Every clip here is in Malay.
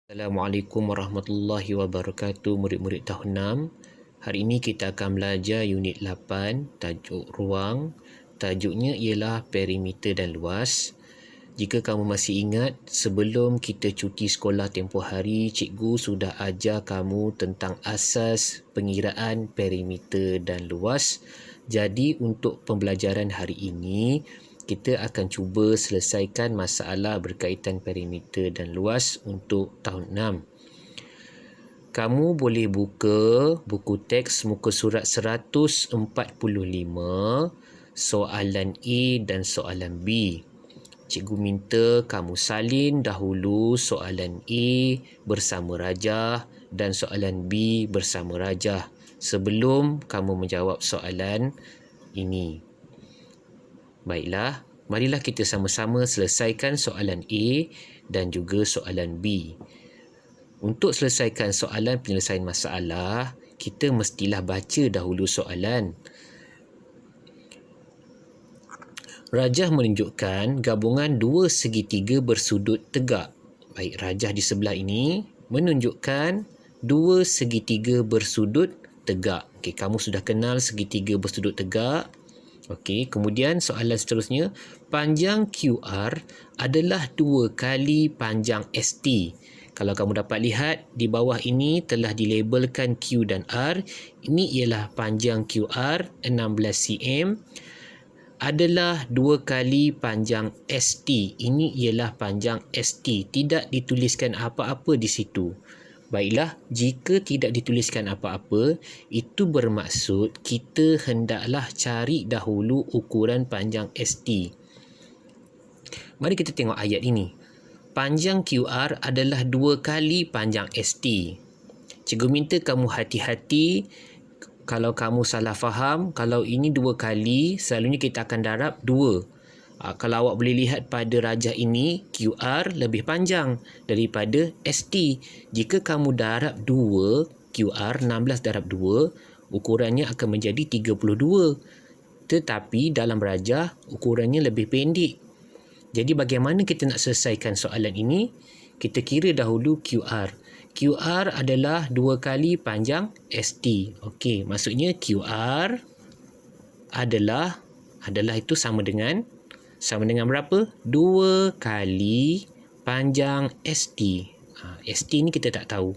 Assalamualaikum warahmatullahi wabarakatuh, murid-murid tahun 6. Hari ini kita akan belajar unit 8, tajuk ruang. Tajuknya ialah perimeter dan luas. Jika kamu masih ingat, sebelum kita cuti sekolah tempoh hari, cikgu sudah ajar kamu tentang asas pengiraan perimeter dan luas. Jadi untuk pembelajaran hari ini, kita akan cuba selesaikan masalah berkaitan perimeter dan luas untuk tahun 6. Kamu boleh buka buku teks muka surat 145, soalan A dan soalan B. Cikgu minta kamu salin dahulu soalan A bersama Rajah dan soalan B bersama Rajah sebelum kamu menjawab soalan ini. Baiklah, marilah kita sama-sama selesaikan soalan A dan juga soalan B. Untuk selesaikan soalan penyelesaian masalah, kita mestilah baca dahulu soalan. Rajah menunjukkan gabungan dua segitiga bersudut tegak. Baik, rajah di sebelah ini menunjukkan dua segitiga bersudut tegak. Okey, kamu sudah kenal segitiga bersudut tegak. Okey, kemudian soalan seterusnya, panjang QR adalah 2 kali panjang ST. Kalau kamu dapat lihat di bawah ini telah dilabelkan Q dan R. Ini ialah panjang QR 16 cm adalah 2 kali panjang ST. Ini ialah panjang ST. Tidak dituliskan apa-apa di situ. Baiklah, jika tidak dituliskan apa-apa, itu bermaksud kita hendaklah cari dahulu ukuran panjang ST. Mari kita tengok ayat ini. Panjang QR adalah 2 kali panjang ST. Cikgu minta kamu hati-hati kalau kamu salah faham. Kalau ini 2 kali, selalunya kita akan darab 2. Kalau awak boleh lihat pada rajah ini, QR lebih panjang daripada ST. Jika kamu darab 2, QR 16 darab 2, ukurannya akan menjadi 32. Tetapi dalam rajah, ukurannya lebih pendek. Jadi bagaimana kita nak selesaikan soalan ini? Kita kira dahulu QR. QR adalah 2 kali panjang ST. Okey, maksudnya QR adalah itu sama dengan berapa? 2 kali panjang ST. ST ni kita tak tahu.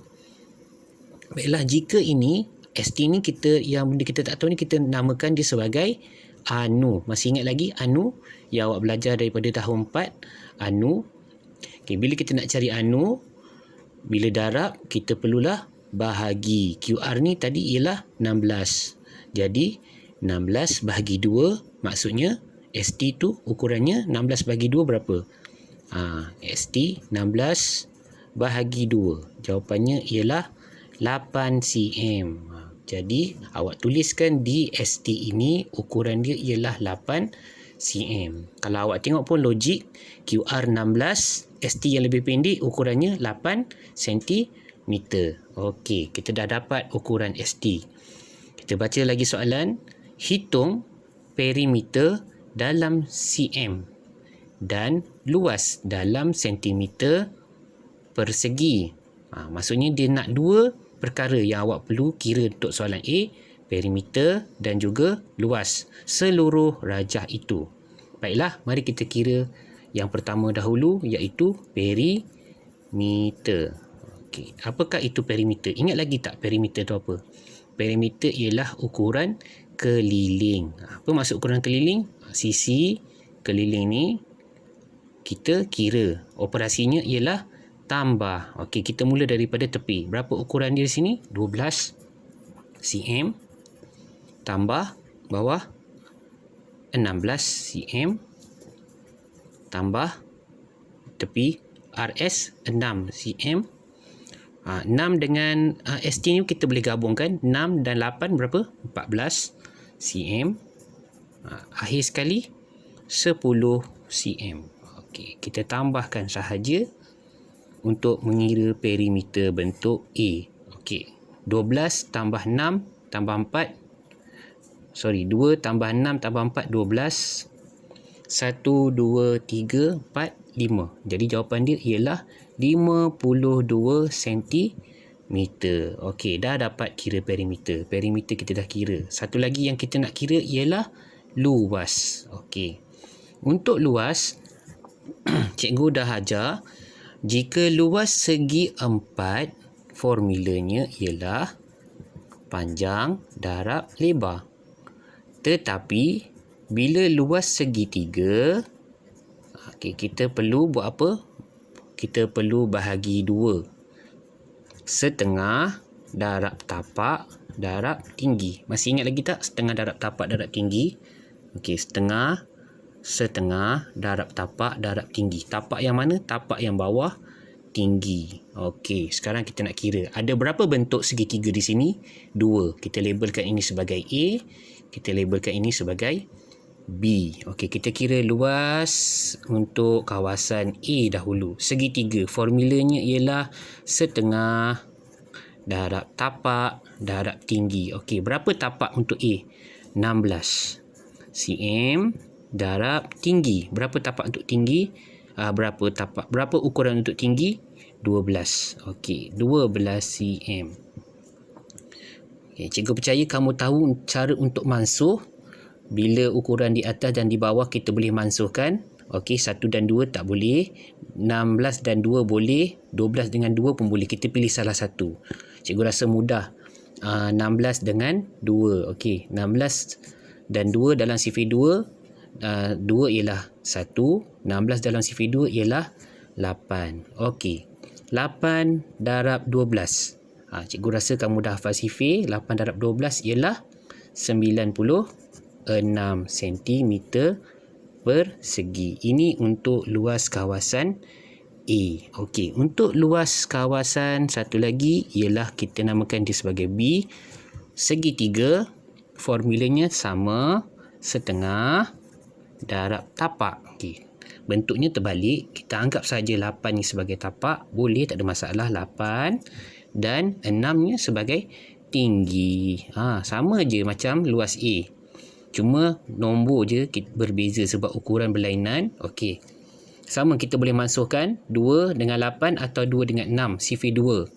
Baiklah, jika ini ST ni benda kita tak tahu ni kita namakan dia sebagai anu. Masih ingat lagi anu yang awak belajar daripada tahun 4? Anu. Okay, bila kita nak cari anu, bila darab kita perlulah bahagi. QR ni tadi ialah 16. Jadi 16 bahagi 2 maksudnya ST tu ukurannya 16 bahagi 2 berapa? ST 16 bahagi 2. Jawapannya ialah 8 cm. Jadi awak tuliskan di ST ini ukuran dia ialah 8 cm. Kalau awak tengok pun logik, QR 16, ST yang lebih pendek ukurannya 8 cm. Okey, kita dah dapat ukuran ST. Kita baca lagi soalan. Hitung perimeter dalam cm dan luas dalam sentimeter persegi. Maksudnya dia nak 2 perkara yang awak perlu kira untuk soalan A, perimeter dan juga luas seluruh rajah itu. Baiklah, mari kita kira yang pertama dahulu, iaitu perimeter. Okey, apakah itu perimeter? Ingat lagi tak perimeter itu apa? Perimeter ialah ukuran keliling. Apa maksud ukuran keliling? Sisi keliling ni kita kira. Operasinya ialah tambah. Okey, kita mula daripada tepi. Berapa ukuran dia di sini? 12 cm tambah bawah 16 cm tambah tepi RS 6 cm. 6 dengan ST ni kita boleh gabungkan. 6 dan 8 berapa? 14 cm. Akhir sekali 10 cm. Okey, kita tambahkan sahaja untuk mengira perimeter bentuk A. Okey, 12 tambah 6 tambah 4. 2 tambah 6 tambah 4, 12. 1, 2, 3, 4, 5. Jadi jawapan dia ialah 52 sentimeter. Okey, dah dapat kira perimeter. Perimeter kita dah kira. Satu lagi yang kita nak kira ialah luas. Okey. Untuk luas, cikgu dah ajar, jika luas segi 4, formulanya ialah panjang darab lebar. Tetapi bila luas segi 3, okey, kita perlu buat apa? Kita perlu bahagi 2. Setengah darab tapak darab tinggi. Masih ingat lagi tak? Setengah darab tapak darab tinggi. Okey, setengah darab tapak darab tinggi. Tapak yang mana? Tapak yang bawah, tinggi. Okey, sekarang kita nak kira. Ada berapa bentuk segitiga di sini? 2. Kita labelkan ini sebagai A. Kita labelkan ini sebagai B. Okey, kita kira luas untuk kawasan A dahulu. Segitiga. Formulanya ialah setengah darab tapak darab tinggi. Okey, berapa tapak untuk A? 16 cm darab tinggi. Berapa tapak untuk tinggi? Berapa ukuran untuk tinggi? 12. Okey, 12 cm. Okey, cikgu percaya kamu tahu cara untuk mansuh. Bila ukuran di atas dan di bawah kita boleh mansuhkan. Okey, 1 dan 2 tak boleh. 16 dan 2 boleh. 12 dengan 2 pun boleh. Kita pilih salah satu. Cikgu rasa mudah. 16 dengan 2. Okey, 16 dan 2 dalam sifir 2. 2 ialah 1. 16 dalam sifir 2 ialah 8. Okey, 8 darab 12. Cikgu rasa kamu dah hafal sifir. 8 darab 12 ialah 96 cm persegi. Ini untuk luas kawasan A. Okey, untuk luas kawasan satu lagi ialah kita namakan dia sebagai B. Segitiga, formulanya sama, setengah darab tapak. Okey, bentuknya terbalik. Kita anggap saja 8 ni sebagai tapak, boleh, tak ada masalah. 8 dan 6-nya sebagai tinggi. Sama je macam luas A. Cuma nombor je berbeza sebab ukuran berlainan. Okey, sama, kita boleh mansuhkan 2 dengan 8 atau 2 dengan 6, sifir 2.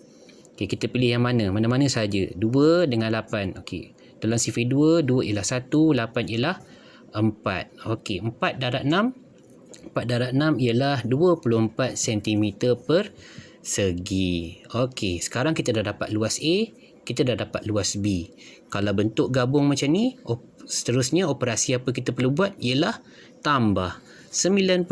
Okey, kita pilih yang mana? Mana-mana saja. 2 dengan 8. Okey, dalam sifir 2, 2 ialah 1, 8 ialah 4. Okey, 4 darab 6. 4 darab 6 ialah 24 cm persegi. Okey, sekarang kita dah dapat luas A, kita dah dapat luas B. Kalau bentuk gabung macam ni, seterusnya operasi apa kita perlu buat ialah tambah 96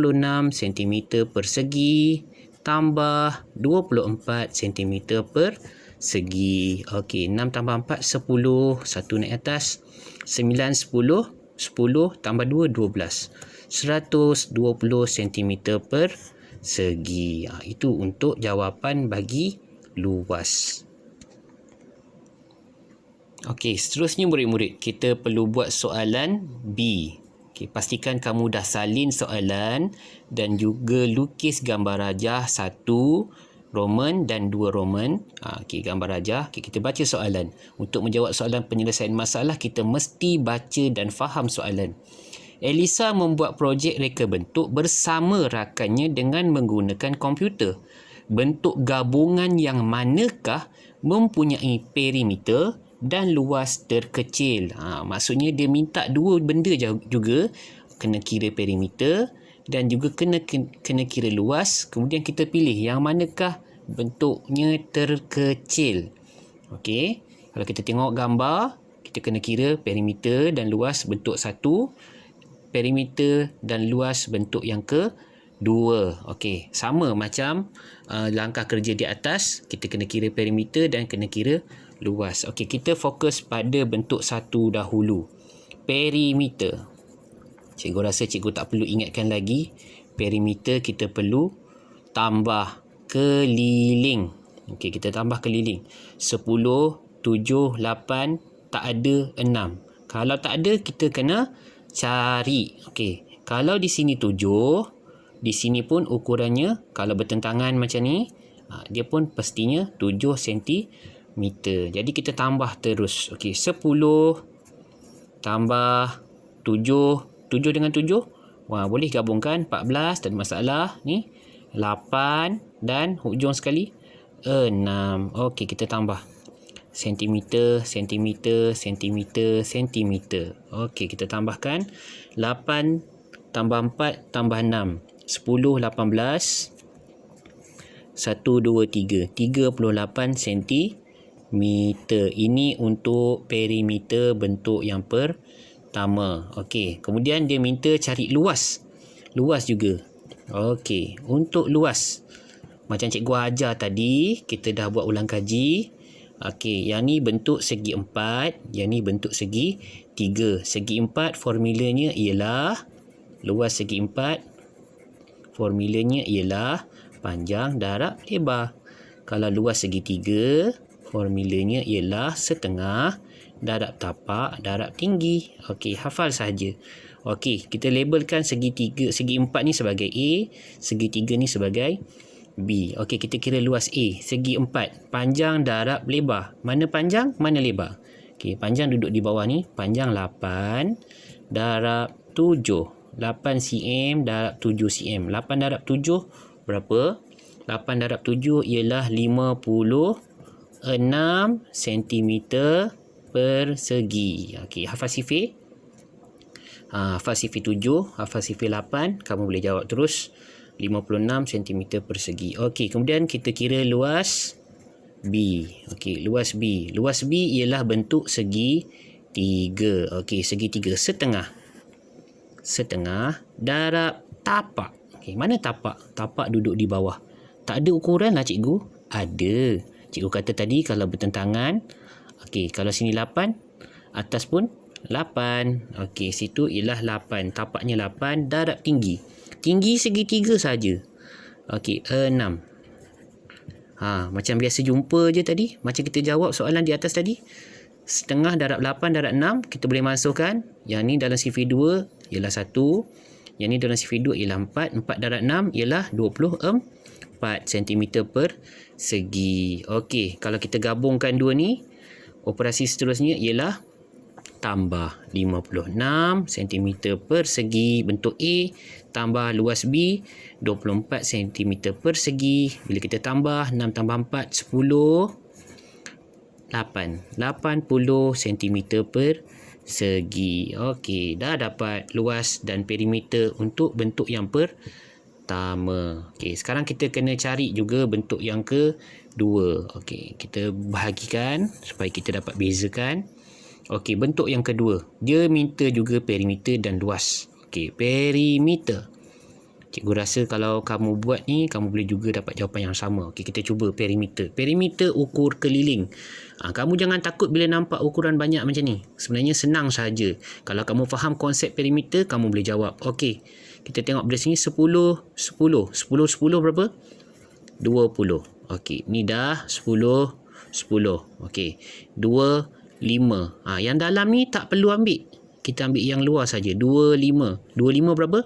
cm persegi tambah 24 cm persegi. Okey, 6 tambah 4 10, 1 naik atas, 9 10, 10 tambah 2 12, 120 cm persegi. Itu untuk jawapan bagi luas. Okey, seterusnya murid-murid, kita perlu buat soalan B. Okey, pastikan kamu dah salin soalan dan juga lukis gambar rajah 1 Roman dan 2 Roman. Okey, gambar rajah. Okey, kita baca soalan. Untuk menjawab soalan penyelesaian masalah, kita mesti baca dan faham soalan. Elisa membuat projek reka bentuk bersama rakannya dengan menggunakan komputer. Bentuk gabungan yang manakah mempunyai perimeter dan luas terkecil? Maksudnya dia minta dua benda juga, kena kira perimeter dan juga kena kira luas. Kemudian kita pilih yang manakah bentuknya terkecil. Okey, kalau kita tengok gambar, kita kena kira perimeter dan luas bentuk 1, perimeter dan luas bentuk yang kedua. Okey, sama macam langkah kerja di atas, kita kena kira perimeter dan kena kira luas. Okey, kita fokus pada bentuk 1 dahulu. Perimeter. Cikgu rasa cikgu tak perlu ingatkan lagi. Perimeter kita perlu tambah keliling. Okey, kita tambah keliling. 10, 7, 8, tak ada 6. Kalau tak ada, kita kena cari. Okey, kalau di sini 7, di sini pun ukurannya, kalau bertentangan macam ni, dia pun pastinya 7 cm. Jadi kita tambah terus. Okey, 10 tambah 7. 7 dengan 7, boleh gabungkan 14, tak ada masalah. Ni 8 dan hujung sekali 6. Okey, kita tambah sentimeter, sentimeter, sentimeter, sentimeter. Okey, kita tambahkan 8 tambah 4 tambah 6. 10, 18, 1, 2, 3. 38 sentimeter. Ini untuk perimeter bentuk yang pertama. Okey, kemudian dia minta cari luas. Luas juga. Okey, untuk luas, macam cikgu ajar tadi, kita dah buat ulang kaji. Okey, yang ni bentuk segi 4, yang ni bentuk segi 3. Segi 4 formulanya ialah, luas segi 4 formulanya ialah panjang darab lebar. Kalau luas segi 3, formulanya ialah setengah darab tapak darab tinggi. Okey, hafal saja. Okey, kita labelkan segi 3, segi 4 ni sebagai A, segi 3 ni sebagai B. Okey, kita kira luas A, segi 4, panjang darab lebar. Mana panjang, mana lebar? Okey, panjang duduk di bawah ni, panjang 8 darab 7. 8 cm darab 7 cm. 8 darab 7 berapa? 8 darab 7 ialah 56 cm persegi. Okey, hafal sifir? Hafal sifir 7, hafal sifir 8, kamu boleh jawab terus. 56 cm persegi. Okey, kemudian kita kira luas B. Okey, luas B. Luas B ialah bentuk segi 3. Okey, segi 3 setengah. Setengah darab tapak. Okey, mana tapak? Tapak duduk di bawah. Tak ada ukuran lah cikgu. Ada. Cikgu kata tadi kalau bertentangan. Okey, kalau sini 8, atas pun 8. Okey, situ ialah 8. Tapaknya 8 darab tinggi. Tinggi segi 3 saja. Okey, 6. Macam biasa jumpa je tadi. Macam kita jawab soalan di atas tadi. Setengah darab 8 darab 6. Kita boleh masukkan. Yang ni dalam sifir 2 ialah 1. Yang ni dalam sifir 2 ialah 4. 4 darab 6 ialah 24 cm persegi. Okey, kalau kita gabungkan dua ni, operasi seterusnya ialah tambah 56 cm persegi bentuk A tambah luas B 24 cm persegi. Bila kita tambah 6 tambah 4 10 8 80 cm persegi. Okey, dah dapat luas dan perimeter untuk bentuk yang pertama. Okey, sekarang kita kena cari juga bentuk yang kedua. Okey, kita bahagikan supaya kita dapat bezakan. Okey, bentuk yang kedua. Dia minta juga perimeter dan luas. Okey, perimeter. Cikgu rasa kalau kamu buat ni, kamu boleh juga dapat jawapan yang sama. Okey, kita cuba perimeter. Perimeter ukur keliling. Kamu jangan takut bila nampak ukuran banyak macam ni. Sebenarnya senang saja. Kalau kamu faham konsep perimeter, kamu boleh jawab. Okey, kita tengok dari sini 10, 10. 10, 10 berapa? 20. Okey, ni dah 10, 10. Okey, 2, 5. Yang dalam ni tak perlu ambil. Kita ambil yang luar saja. 25. 25 berapa?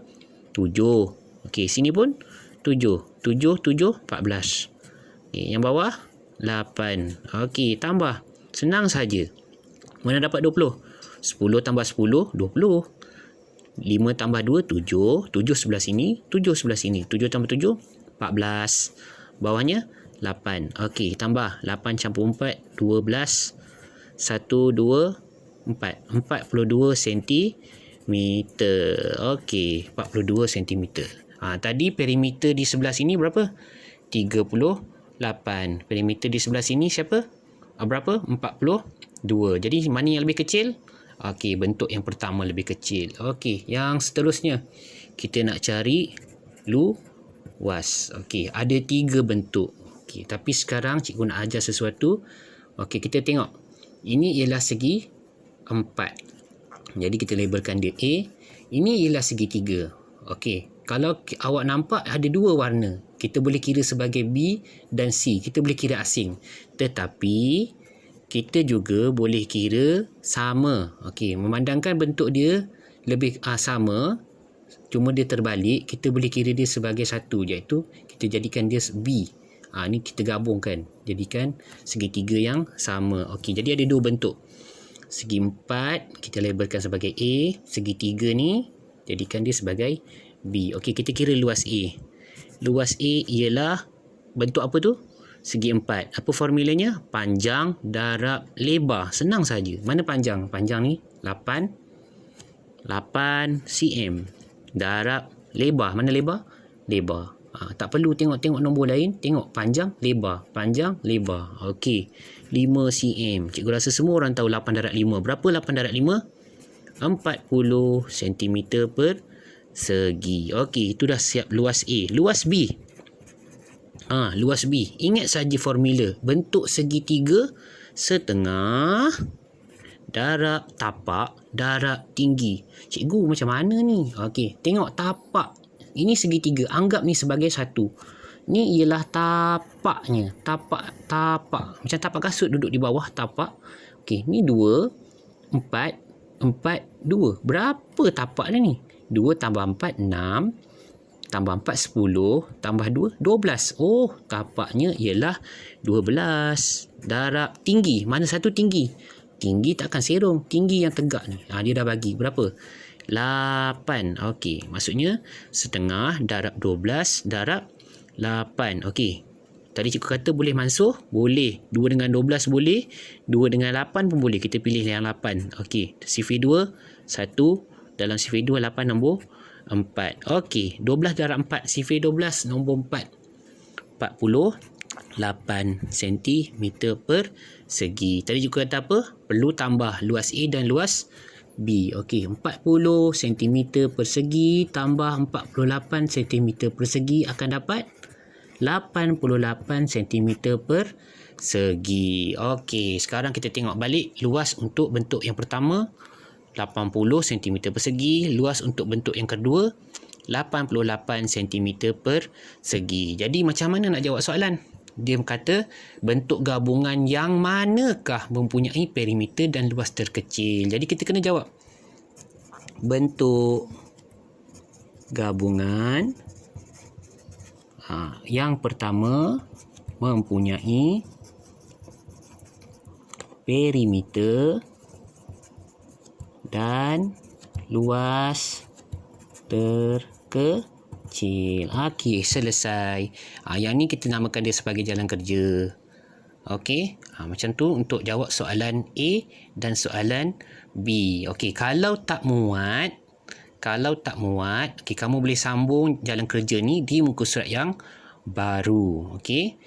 7. Okey, sini pun 7. 7, 7, 14. Okey, yang bawah 8. Okey, tambah. Senang saja. Mana dapat 20? 10 tambah 10, 20. 5 tambah 2, 7. 7 sebelah sini, 7 sebelah sini. 7 tambah 7, 14. Bawahnya 8. Okey, tambah. 8 campur 4, 12. 1, 2, 4. 42 cm. Okey, 42 cm. Tadi perimeter di sebelah sini berapa? 38. Perimeter di sebelah sini siapa? Berapa? 42. Jadi mana yang lebih kecil? Okey, bentuk yang pertama lebih kecil. Okey, yang seterusnya kita nak cari luas. Okey, ada 3 bentuk. Okey, tapi sekarang cikgu nak ajar sesuatu. Okey, kita tengok. Ini ialah segi 4. Jadi kita labelkan dia A. Ini ialah segi 3. Okey, kalau awak nampak ada 2 warna, kita boleh kira sebagai B dan C. Kita boleh kira asing. Tetapi kita juga boleh kira sama. Okey, memandangkan bentuk dia lebih sama, cuma dia terbalik, kita boleh kira dia sebagai satu, iaitu kita jadikan dia B. Ni kita gabungkan, jadikan segitiga yang sama. Okey, jadi ada 2 bentuk. Segi 4 kita labelkan sebagai A, segi 3 ni jadikan dia sebagai B. Okey, kita kira luas A. Luas A ialah bentuk apa tu? Segi 4. Apa formulanya? Panjang darab lebar. Senang saja. Mana panjang? Panjang ni 8 cm. Darab lebar. Mana lebar? Lebar. Tak perlu tengok nombor lain. Tengok panjang, lebar. Panjang, lebar. Okey. 5 cm. Cikgu rasa semua orang tahu 8 darab 5. Berapa 8 darab 5? 40 cm per segi. Okey, itu dah siap luas A. Luas B. Luas B. Ingat saja formula. Bentuk segitiga setengah darab tapak darab tinggi. Cikgu macam mana ni? Okey, tengok tapak. Ini segitiga. Anggap ni sebagai satu. Ni ialah tapaknya. Tapak. Macam tapak kasut duduk di bawah tapak. Okey, ni 2, 4, 2. Berapa tapak dia ni? 2 tambah 4, 6. Tambah 4, 10. Tambah 2, 12. Oh, tapaknya ialah 12. Darab tinggi. Mana satu tinggi? Tinggi takkan serong. Tinggi yang tegak ni. Dia dah bagi. Berapa? 8. Okey. Maksudnya, setengah darab 12 darab 8. Okey. Tadi cikgu kata boleh mansuh? Boleh. 2 dengan 12 boleh. 2 dengan 8 pun boleh. Kita pilih yang 8. Okey. Sifir 2, 1. Dalam sifir 2, 8 nombor 4. Okey. 12 darab 4. Sifir 12, nombor 4. 48 cm per segi. Tadi cikgu kata apa? Perlu tambah luas A dan luas B. Okey. 40 cm per segi tambah 48 cm per segi akan dapat 88 cm per segi. Okey, sekarang kita tengok balik luas untuk bentuk yang pertama 80 cm per segi, luas untuk bentuk yang kedua 88 cm per segi. Jadi macam mana nak jawab soalan? Dia kata bentuk gabungan yang manakah mempunyai perimeter dan luas terkecil. Jadi kita kena jawab. Bentuk gabungan yang pertama mempunyai perimeter dan luas terkecil. Okey, selesai. Yang ni kita namakan dia sebagai jalan kerja. Okey, macam tu untuk jawab soalan A dan soalan B. Okey, kalau tak muat, okey, kamu boleh sambung jalan kerja ni di muka surat yang baru. Okey.